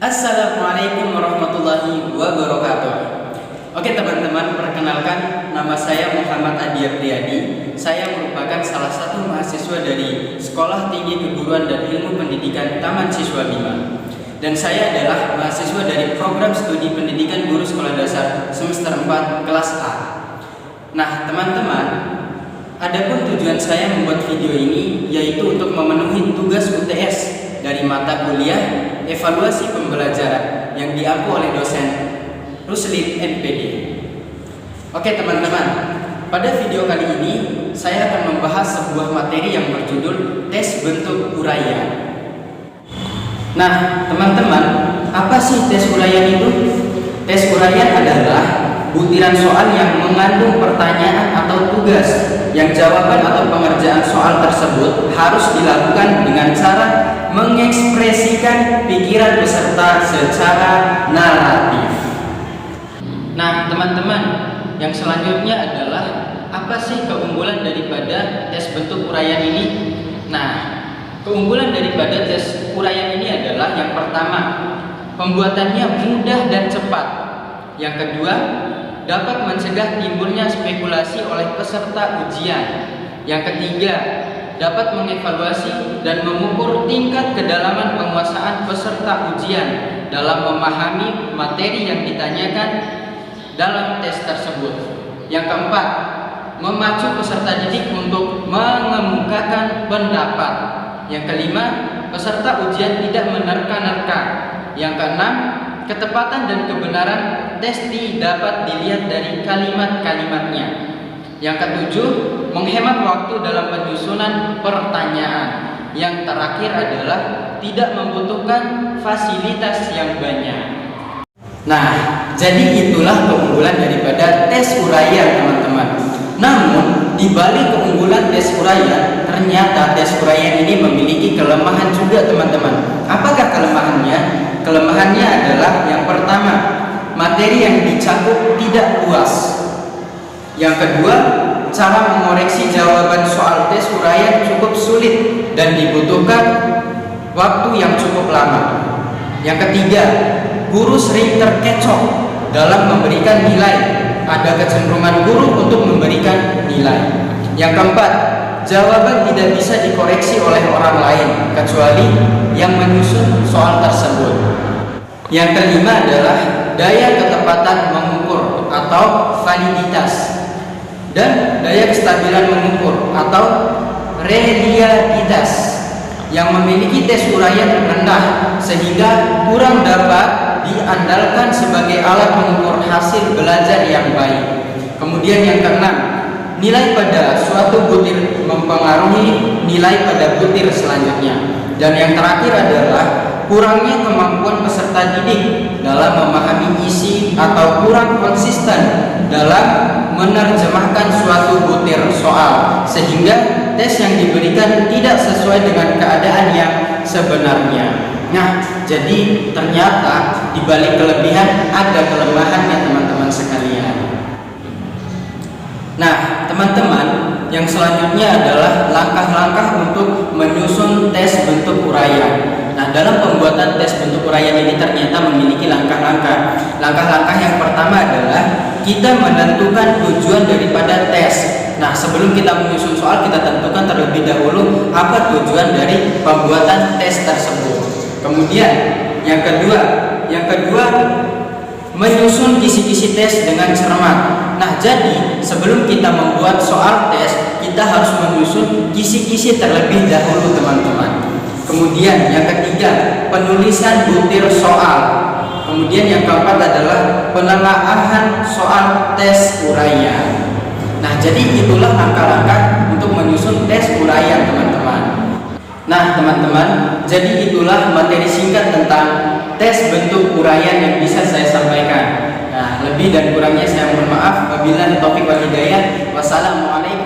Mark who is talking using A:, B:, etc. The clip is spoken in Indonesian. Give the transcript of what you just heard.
A: Assalamualaikum warahmatullahi wabarakatuh. Oke teman-teman, perkenalkan nama saya Muhammad Adi Apriyadi. Saya merupakan salah satu mahasiswa dari Sekolah Tinggi Keguruan dan Ilmu Pendidikan Taman Siswa 5. Dan saya adalah mahasiswa dari program studi pendidikan guru sekolah dasar semester 4 kelas A. Nah teman-teman, adapun tujuan saya membuat video ini yaitu untuk memenuhi tugas UTS dari mata kuliah evaluasi pembelajaran yang diampu oleh dosen Rusli NPD. Oke teman-teman, pada video kali ini saya akan membahas sebuah materi yang berjudul tes bentuk uraian. Nah teman-teman, apa sih tes uraian itu? Tes uraian adalah butiran soal yang mengandung pertanyaan atau tugas yang jawaban atau pengerjaan soal tersebut harus dilakukan dengan cara mengekspresikan pikiran peserta secara naratif. Nah teman-teman, yang selanjutnya adalah apa sih keunggulan daripada tes bentuk uraian ini? Nah, keunggulan daripada tes uraian ini adalah yang pertama, pembuatannya mudah dan cepat. Yang kedua, dapat mencegah timbulnya spekulasi oleh peserta ujian. Yang ketiga, dapat mengevaluasi dan mengukur tingkat kedalaman penguasaan peserta ujian dalam memahami materi yang ditanyakan dalam tes tersebut. Yang keempat, memacu peserta didik untuk mengemukakan pendapat. Yang kelima, peserta ujian tidak menerka-nerka. Yang keenam, ketepatan dan kebenaran tes dapat dilihat dari kalimat-kalimatnya. Yang ketujuh, menghemat waktu dalam penyusunan pertanyaan. Yang terakhir adalah tidak membutuhkan fasilitas yang banyak. Nah, jadi itulah keunggulan daripada tes uraian teman-teman. Namun, di balik keunggulan tes uraian, ternyata tes uraian ini memiliki kelemahan juga teman-teman. Apakah kelemahannya? Kelemahannya adalah yang pertama, materi yang dicakup tidak luas. Yang kedua, cara mengoreksi jawaban soal tes uraian cukup sulit dan dibutuhkan waktu yang cukup lama. Yang ketiga, guru sering terkecoh dalam memberikan nilai. Ada kecenderungan guru untuk memberikan nilai. Yang keempat, jawaban tidak bisa dikoreksi oleh orang lain kecuali yang menyusun soal tersebut. Yang kelima adalah daya ketepatan mengukur atau validitas dan daya kestabilan mengukur atau reliabilitas yang memiliki tes uraian rendah sehingga kurang dapat diandalkan sebagai alat mengukur hasil belajar yang baik. Kemudian yang keenam, nilai pada suatu butir mempengaruhi nilai pada butir selanjutnya. Dan yang terakhir adalah kurangnya kemampuan peserta didik dalam memahami isi atau kurang konsisten dalam menerjemahkan suatu butir soal sehingga tes yang diberikan tidak sesuai dengan keadaan yang sebenarnya. Nah, jadi ternyata di balik kelebihan ada kelemahannya teman-teman sekalian. Nah, teman-teman, yang selanjutnya adalah langkah-langkah untuk menyusun tes bentuk uraian. Nah, dalam pembuatan tes bentuk uraian ini ternyata memiliki langkah-langkah. Langkah-langkah yang pertama adalah kita menentukan tujuan daripada tes. Nah, sebelum kita menyusun soal, kita tentukan terlebih dahulu apa tujuan dari pembuatan tes tersebut. Kemudian yang kedua menyusun kisi-kisi tes dengan cermat. Nah, jadi sebelum kita membuat soal tes, kita harus menyusun kisi-kisi terlebih dahulu teman-teman. Kemudian yang ketiga, penulisan butir soal. Kemudian yang keempat adalah penelaahan soal tes uraian. Nah, jadi itulah langkah-langkah untuk menyusun tes uraian teman-teman. Nah teman-teman, jadi itulah materi singkat tentang tes bentuk uraian yang bisa saya sampaikan. Nah, lebih dan kurangnya saya mohon maaf. Wabillahi taufiq wal hidayah. Wassalamualaikum